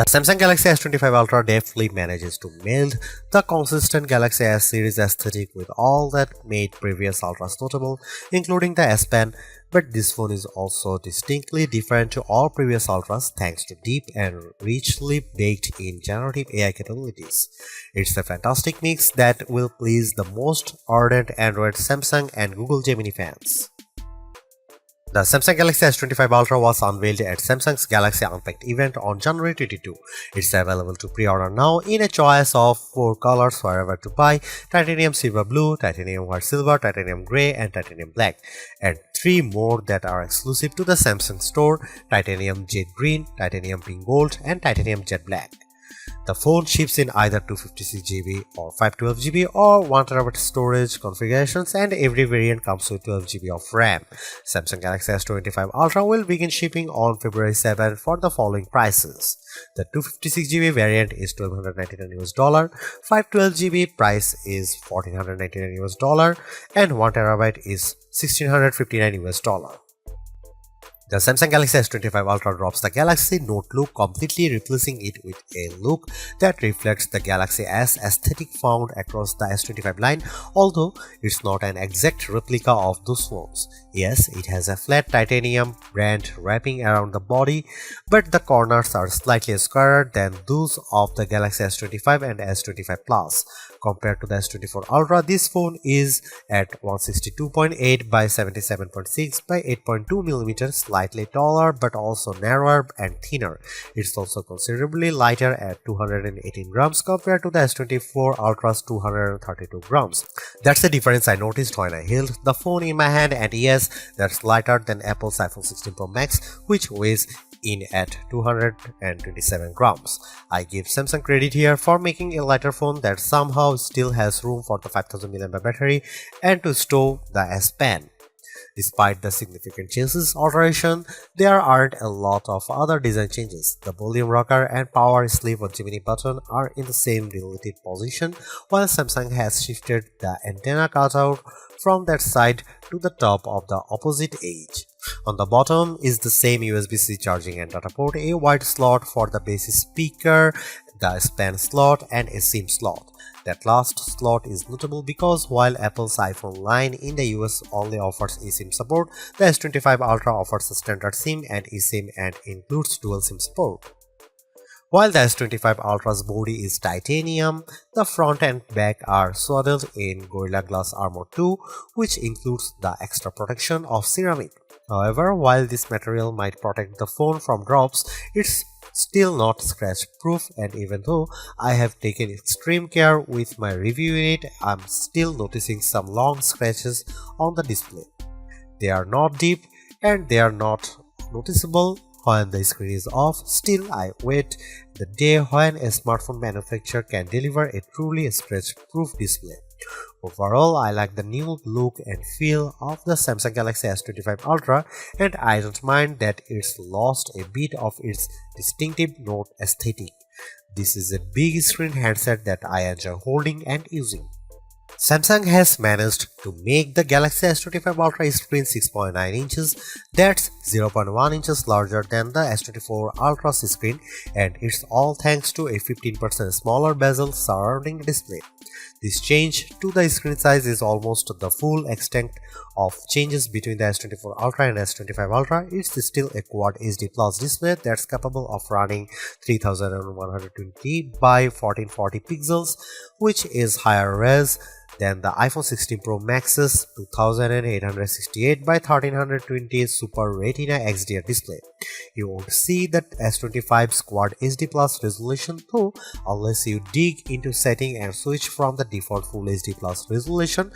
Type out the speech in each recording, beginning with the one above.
The Samsung Galaxy S25 Ultra deftly manages to meld the consistent Galaxy S series aesthetic with all that made previous Ultras notable, including the S Pen, but this phone is also distinctly different to all previous Ultras thanks to deep and richly baked in generative AI capabilities. It's a fantastic mix that will please the most ardent Android, Samsung and Google Gemini fans. The Samsung Galaxy S25 Ultra was unveiled at Samsung's Galaxy Unpacked event on January 22. It's available to pre-order now in a choice of 4 colors wherever to buy: titanium silver blue, titanium white silver, titanium grey and titanium black, and 3 more that are exclusive to the Samsung store: titanium jet green, titanium pink gold and titanium jet black. The phone ships in either 256GB or 512GB or 1TB storage configurations, and every variant comes with 12GB of RAM. Samsung Galaxy S25 Ultra will begin shipping on February 7 for the following prices. The 256GB variant is $1,299, 512GB price is $1,499, and 1TB is $1,659. The Samsung Galaxy S25 Ultra drops the Galaxy Note look, completely replacing it with a look that reflects the Galaxy S aesthetic found across the S25 line, although it's not an exact replica of those phones. Yes, it has a flat titanium band wrapping around the body, but the corners are slightly squarer than those of the Galaxy S25 and S25 Plus. Compared to the S24 Ultra, this phone is at 162.8 by 77.6 by 8.2mm, slightly taller but also narrower and thinner. It's also considerably lighter at 218 grams compared to the S24 Ultra's 232 grams. That's the difference I noticed when I held the phone in my hand, and yes, that's lighter than Apple's iPhone 16 Pro Max, which weighs in at 227 grams. I give Samsung credit here for making a lighter phone that somehow still has room for the 5000 mAh battery and to store the S Pen. Despite the significant changes alteration, there aren't a lot of other design changes. The volume rocker and power sleeve or Gemini button are in the same relative position, while Samsung has shifted the antenna cutout from that side to the top of the opposite edge. On the bottom is the same USB-C charging and data port, a wide slot for the basic speaker, the S Pen slot and a SIM slot. That last slot is notable because while Apple's iPhone line in the US only offers eSIM support, the S25 Ultra offers a standard SIM and eSIM and includes dual SIM support. While the S25 Ultra's body is titanium, the front and back are swaddled in Gorilla Glass Armor 2, which includes the extra protection of ceramic. However, while this material might protect the phone from drops, it's still not scratch proof, and even though I have taken extreme care with my review unit, I'm still noticing some long scratches on the display. They are not deep and they are not noticeable when the screen is off. Still, I wait the day when a smartphone manufacturer can deliver a truly scratch proof display. Overall, I like the new look and feel of the Samsung Galaxy S25 Ultra, and I don't mind that it's lost a bit of its distinctive Note aesthetic. This is a big screen handset that I enjoy holding and using. Samsung has managed to make the Galaxy S25 Ultra screen 6.9 inches, that's 0.1 inches larger than the S24 Ultra's screen, and it's all thanks to a 15% smaller bezel surrounding the display. This change to the screen size is almost the full extent of changes between the S24 Ultra and S25 Ultra. It's still a Quad HD Plus display that's capable of running 3120 by 1440 pixels, which is higher res than the iPhone 16 Pro Max's 2868 by 1320 Super Retina XDR display. You won't see the S25's Quad HD Plus resolution though unless you dig into setting and switch from the default Full HD Plus resolution,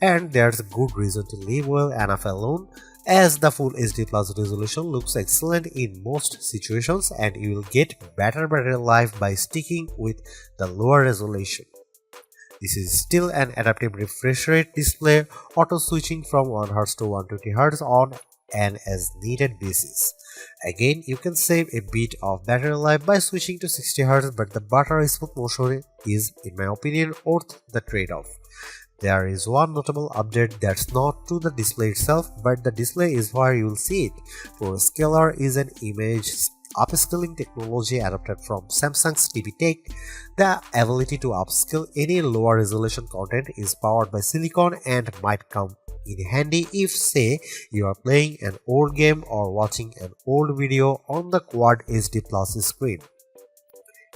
and there's a good reason to leave well enough alone, as the Full HD Plus resolution looks excellent in most situations and you will get better battery life by sticking with the lower resolution. This is still an adaptive refresh rate display, auto switching from 1Hz to 120Hz on an as needed basis. Again, you can save a bit of battery life by switching to 60Hz, but the battery smooth motion is, in my opinion, worth the trade-off. There is one notable update that's not to the display itself, but the display is where you will see it. For scalar is an image upscaling technology adopted from Samsung's TV Tech. The ability to upscale any lower resolution content is powered by silicon and might come in handy if, say, you are playing an old game or watching an old video on the Quad HD Plus screen.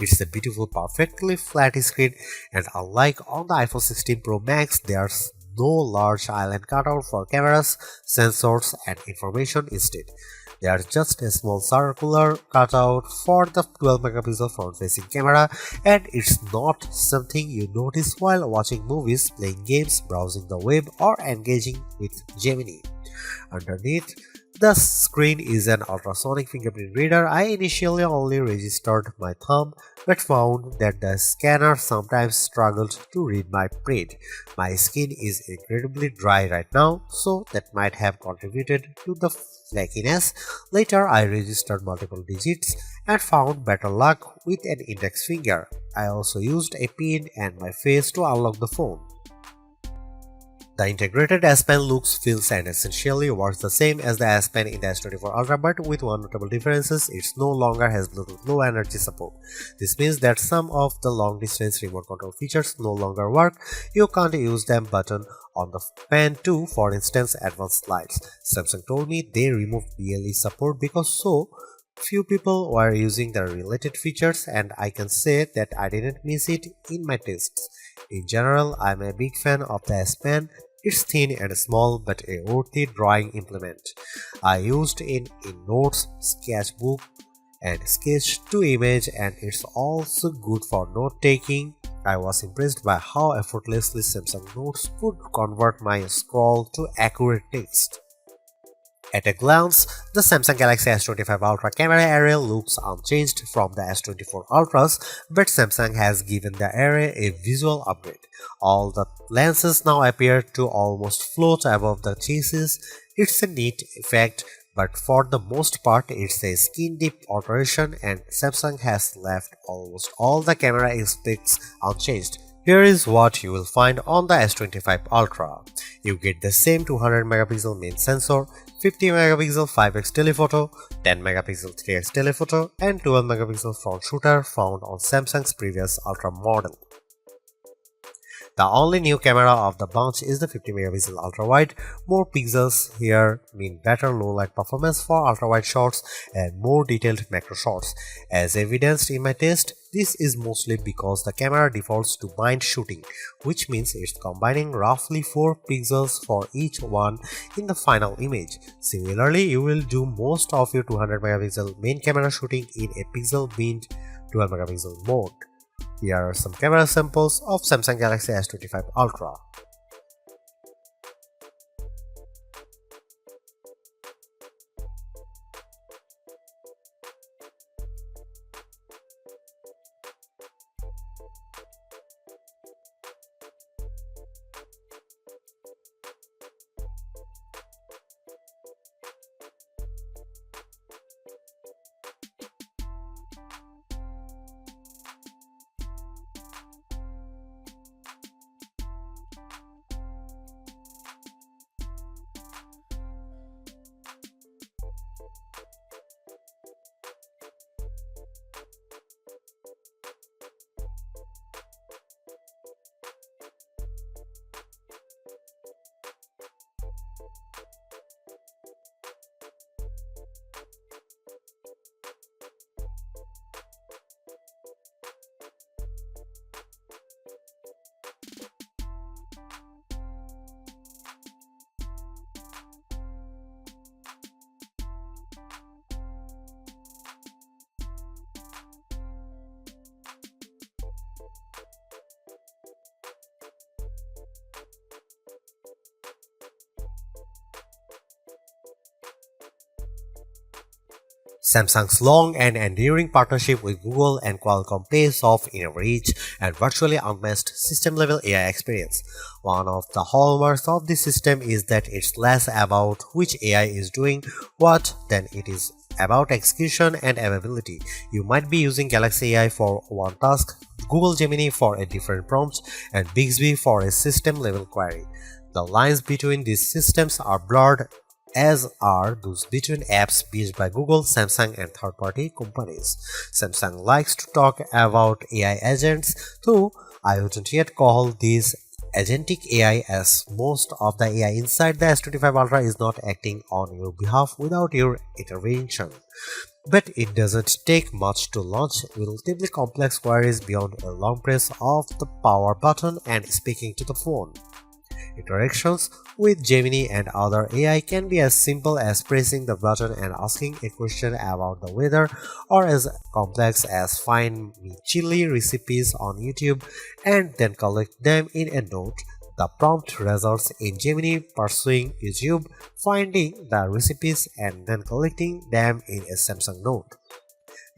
It's a beautiful, perfectly flat screen, and unlike on the iPhone 16 Pro Max, there's no large island cutout for cameras, sensors, and information. Instead, there's just a small circular cutout for the 12 megapixel front-facing camera, and it's not something you notice while watching movies, playing games, browsing the web, or engaging with Gemini. Underneath the screen is an ultrasonic fingerprint reader. I initially only registered my thumb but found that the scanner sometimes struggled to read my print. My skin is incredibly dry right now, so that might have contributed to the flakiness. Later, I registered multiple digits and found better luck with an index finger. I also used a pin and my face to unlock the phone. The integrated S Pen looks, feels, and essentially works the same as the S Pen in the S24 Ultra, but with one notable difference: it no longer has Bluetooth Low Energy support. This means that some of the long-distance remote control features no longer work. You can't use them button on the Pen 2, for instance, advanced lights. Samsung told me they removed BLE support because so few people were using the related features, and I can say that I didn't miss it in my tests. In general, I'm a big fan of the S Pen. It's thin and small but a worthy drawing implement. I used it in notes, sketchbook, and sketch to image, and it's also good for note taking. I was impressed by how effortlessly Samsung Notes could convert my scroll to accurate text. At a glance, the Samsung Galaxy S25 Ultra camera array looks unchanged from the S24 Ultras, but Samsung has given the array a visual upgrade. All the lenses now appear to almost float above the chassis. It's a neat effect, but for the most part it's a skin-deep alteration, and Samsung has left almost all the camera aspects unchanged. Here is what you will find on the S25 Ultra. You get the same 200 megapixel main sensor, 50 megapixel 5x telephoto, 10 megapixel 3x telephoto, and 12 megapixel front shooter found on Samsung's previous Ultra model. The only new camera of the bunch is the 50 megapixel ultra wide. More pixels here mean better low light performance for ultra wide shots and more detailed macro shots. As evidenced in my test, this is mostly because the camera defaults to bind shooting, which means it's combining roughly 4 pixels for each one in the final image. Similarly, you will do most of your 200 megapixel main camera shooting in a pixel binned 12 megapixel mode. Here are some camera samples of Samsung Galaxy S25 Ultra. Samsung's long and enduring partnership with Google and Qualcomm pays off in a rich and virtually unmatched system-level AI experience. One of the hallmarks of this system is that it's less about which AI is doing what than it is about execution and availability. You might be using Galaxy AI for one task, Google Gemini for a different prompt, and Bixby for a system-level query. The lines between these systems are blurred as are those between apps built by Google, Samsung, and third-party companies. Samsung likes to talk about AI agents, though I wouldn't yet call these agentic AI, as most of the AI inside the S25 Ultra is not acting on your behalf without your intervention. But it doesn't take much to launch relatively complex queries beyond a long press of the power button and speaking to the phone. Interactions with Gemini and other AI can be as simple as pressing the button and asking a question about the weather, or as complex as find me chili recipes on YouTube and then collect them in a note. The prompt results in Gemini pursuing YouTube, finding the recipes and then collecting them in a Samsung note.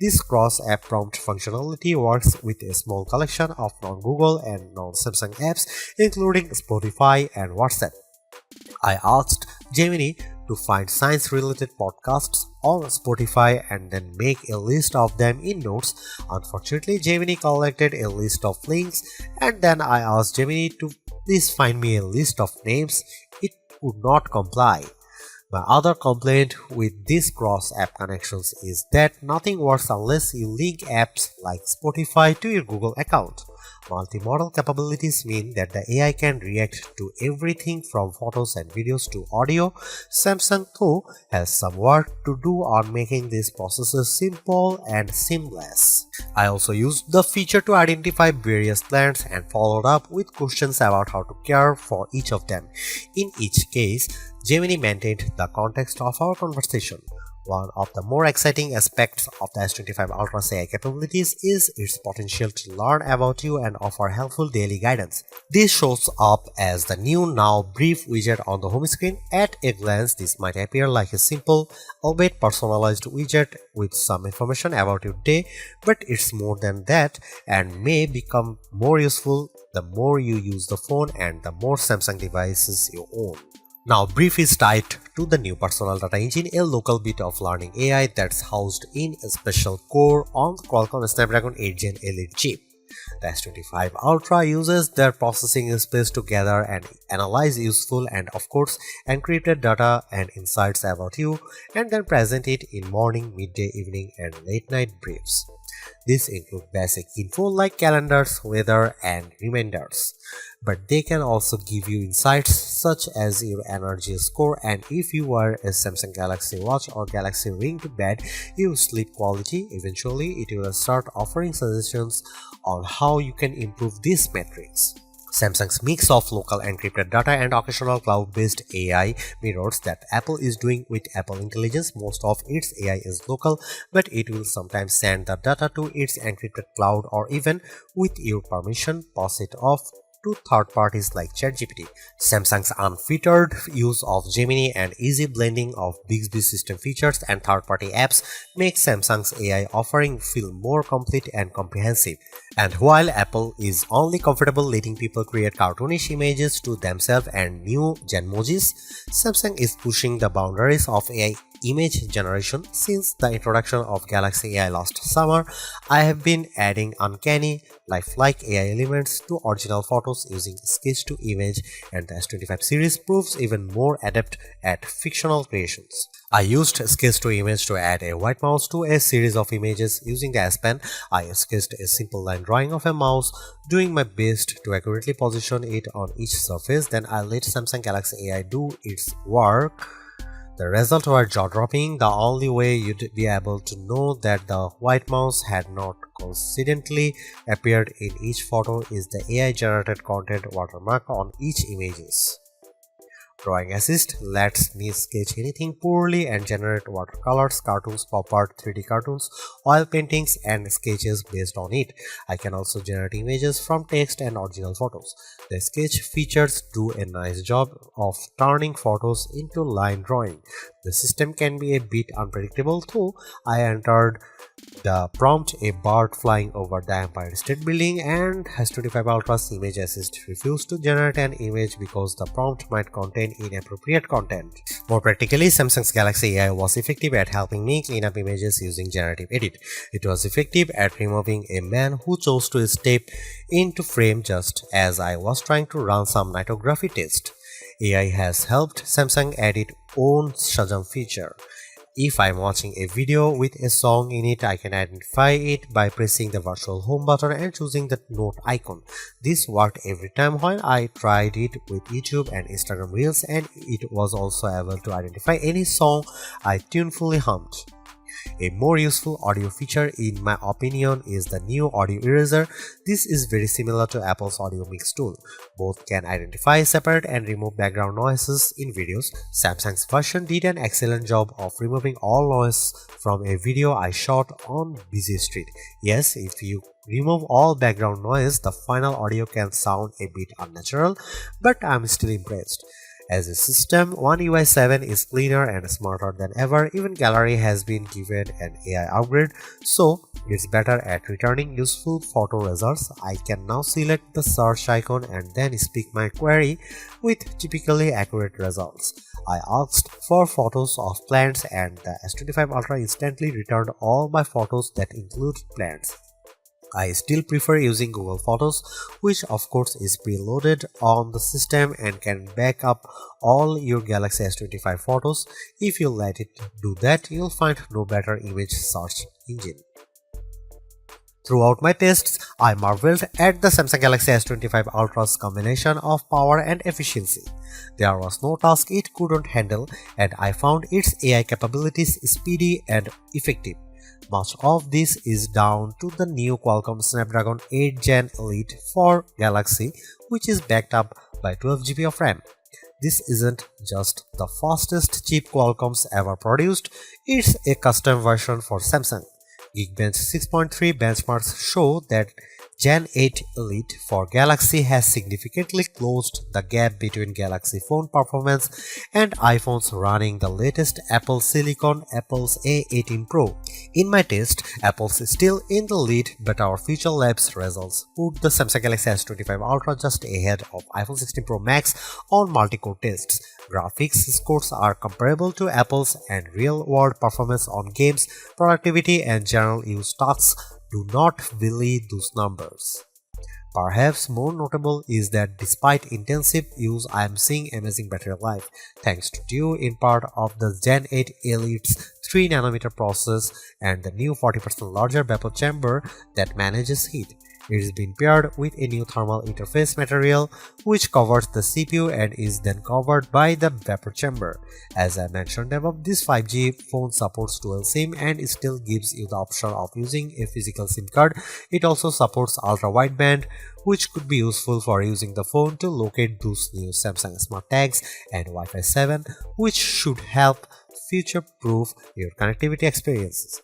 This cross-app prompt functionality works with a small collection of non-Google and non-Samsung apps, including Spotify and WhatsApp. I asked Gemini to find science-related podcasts on Spotify and then make a list of them in notes. Unfortunately, Gemini collected a list of links, and then I asked Gemini to please find me a list of names. It would not comply. My other complaint with these cross-app connections is that nothing works unless you link apps like Spotify to your Google account. Multimodal capabilities mean that the AI can react to everything from photos and videos to audio. Samsung, though, has some work to do on making these processes simple and seamless. I also used the feature to identify various plants and followed up with questions about how to care for each of them. In each case, Gemini maintained the context of our conversation. One of the more exciting aspects of the S25 Ultra's AI capabilities is its potential to learn about you and offer helpful daily guidance. This shows up as the new Now Brief widget on the home screen. At a glance, this might appear like a simple, albeit personalized widget with some information about your day, but it's more than that and may become more useful the more you use the phone and the more Samsung devices you own. Now, Brief is tied to the new personal data engine, a local bit of learning AI that's housed in a special core on the Qualcomm Snapdragon 8 Gen Elite chip. The S25 Ultra uses their processing space to gather and analyze useful and, of course, encrypted data and insights about you, and then present it in morning, midday, evening, and late night briefs. These include basic info like calendars, weather, and reminders. But they can also give you insights such as your energy score, and if you wear a Samsung Galaxy Watch or Galaxy Ring to bed, your sleep quality. Eventually, it will start offering suggestions on how you can improve these metrics. Samsung's mix of local encrypted data and occasional cloud-based AI mirrors that Apple is doing with Apple Intelligence. Most of its AI is local, but it will sometimes send the data to its encrypted cloud or even, with your permission, pass it off to third parties like ChatGPT. Samsung's unfettered use of Gemini and easy blending of Bixby system features and third-party apps makes Samsung's AI offering feel more complete and comprehensive. And while Apple is only comfortable letting people create cartoonish images to themselves and new Genmojis, Samsung is pushing the boundaries of AI image generation. Since the introduction of Galaxy AI last summer, I have been adding uncanny, lifelike AI elements to original photos using sketch to image, and the S25 series proves even more adept at fictional creations. I used sketch to image to add a white mouse to a series of images using the S Pen. I sketched a simple line drawing of a mouse, doing my best to accurately position it on each surface. Then I let Samsung Galaxy AI do its work. The results were jaw-dropping. The only way you'd be able to know that the white mouse had not coincidentally appeared in each photo is the AI-generated content watermark on each images. Drawing Assist lets me sketch anything poorly and generate watercolors, cartoons, pop art, 3D cartoons, oil paintings, and sketches based on it. I can also generate images from text and original photos. The sketch features do a nice job of turning photos into line drawing. The system can be a bit unpredictable, though. I entered the prompt a bird flying over the Empire State Building, and S25 Ultra's Image Assist refused to generate an image because the prompt might contain inappropriate content. More practically, Samsung's Galaxy AI was effective at helping me clean up images using generative edit. It was effective at removing a man who chose to step into frame just as I was trying to run some nightography test. AI has helped Samsung add its own Shazam feature. If I'm watching a video with a song in it, I can identify it by pressing the virtual home button and choosing the note icon. This worked every time when I tried it with YouTube and Instagram Reels, and it was also able to identify any song I tunefully hummed. A more useful audio feature in my opinion is the new audio eraser. This is very similar to Apple's audio mix tool. Both can identify, separate and remove background noises in videos. Samsung's version did an excellent job of removing all noise from a video I shot on busy street. Yes, if you remove all background noise, the final audio can sound a bit unnatural, but I'm still impressed. As a system, One UI 7 is cleaner and smarter than ever. Even Gallery has been given an AI upgrade, so it's better at returning useful photo results. I can now select the search icon and then speak my query with typically accurate results. I asked for photos of plants and the S25 Ultra instantly returned all my photos that include plants. I still prefer using Google Photos, which of course is preloaded on the system and can back up all your Galaxy S25 photos. If you let it do that, you'll find no better image search engine. Throughout my tests, I marveled at the Samsung Galaxy S25 Ultra's combination of power and efficiency. There was no task it couldn't handle, and I found its AI capabilities speedy and effective. Much of this is down to the new Qualcomm Snapdragon 8 Gen Elite for Galaxy, which is backed up by 12GB of RAM. This isn't just the fastest chip Qualcomm's ever produced, it's a custom version for Samsung. Geekbench 6.3 benchmarks show that Gen 8 Elite for Galaxy has significantly closed the gap between Galaxy phone performance and iPhones running the latest Apple Silicon Apple's A18 Pro. In my test, Apple's still in the lead, but our Future Labs results put the Samsung Galaxy S25 Ultra just ahead of iPhone 16 Pro Max on multi-core tests. Graphics scores are comparable to Apple's, and real-world performance on games, productivity and general use tasks do not belie those numbers. Perhaps more notable is that despite intensive use, I am seeing amazing battery life, thanks to due in part of the Gen 8 Elite's 3nm process and the new 40% larger vapor chamber that manages heat. It is being paired with a new thermal interface material which covers the CPU and is then covered by the vapor chamber. As I mentioned above, this 5G phone supports dual SIM and still gives you the option of using a physical SIM card. It also supports ultra-wideband, which could be useful for using the phone to locate those new Samsung Smart Tags, and Wi-Fi 7, which should help future-proof your connectivity experiences.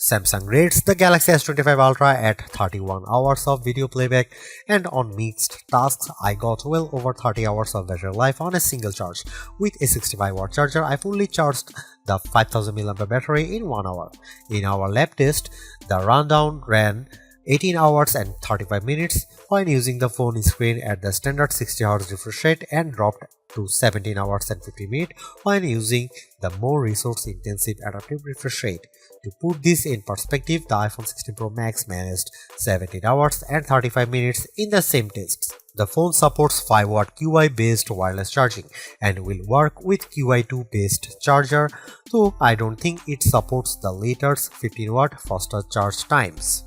Samsung rates the Galaxy S25 Ultra at 31 hours of video playback, and on mixed tasks I got well over 30 hours of battery life on a single charge. With a 65-watt charger, I fully charged the 5000 mAh battery in 1 hour. In our lab test, the rundown ran 18 hours and 35 minutes when using the phone screen at the standard 60Hz refresh rate and dropped to 17 hours and 50 minutes when using the more resource-intensive adaptive refresh rate. To put this in perspective, the iPhone 16 Pro Max managed 17 hours and 35 minutes in the same tests. The phone supports 5W QI-based wireless charging and will work with QI2 based charger, though I don't think it supports the latter's 15W faster charge times.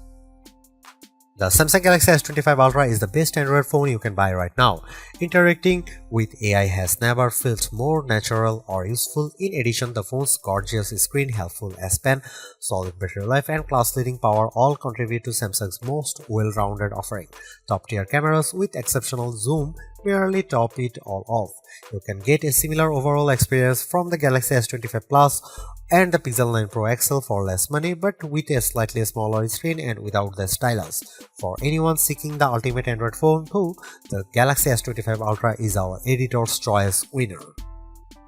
The Samsung Galaxy S25 Ultra is the best Android phone you can buy right now. Interacting with AI has never felt more natural or useful. In addition, the phone's gorgeous screen, helpful S Pen, solid battery life and class-leading power all contribute to Samsung's most well-rounded offering. Top-tier cameras with exceptional zoom merely top it all off. You can get a similar overall experience from the Galaxy S25 Plus and the Pixel 9 Pro XL for less money, but with a slightly smaller screen and without the stylus. For anyone seeking the ultimate Android phone, though, the Galaxy S25 Ultra is our editor's choice winner.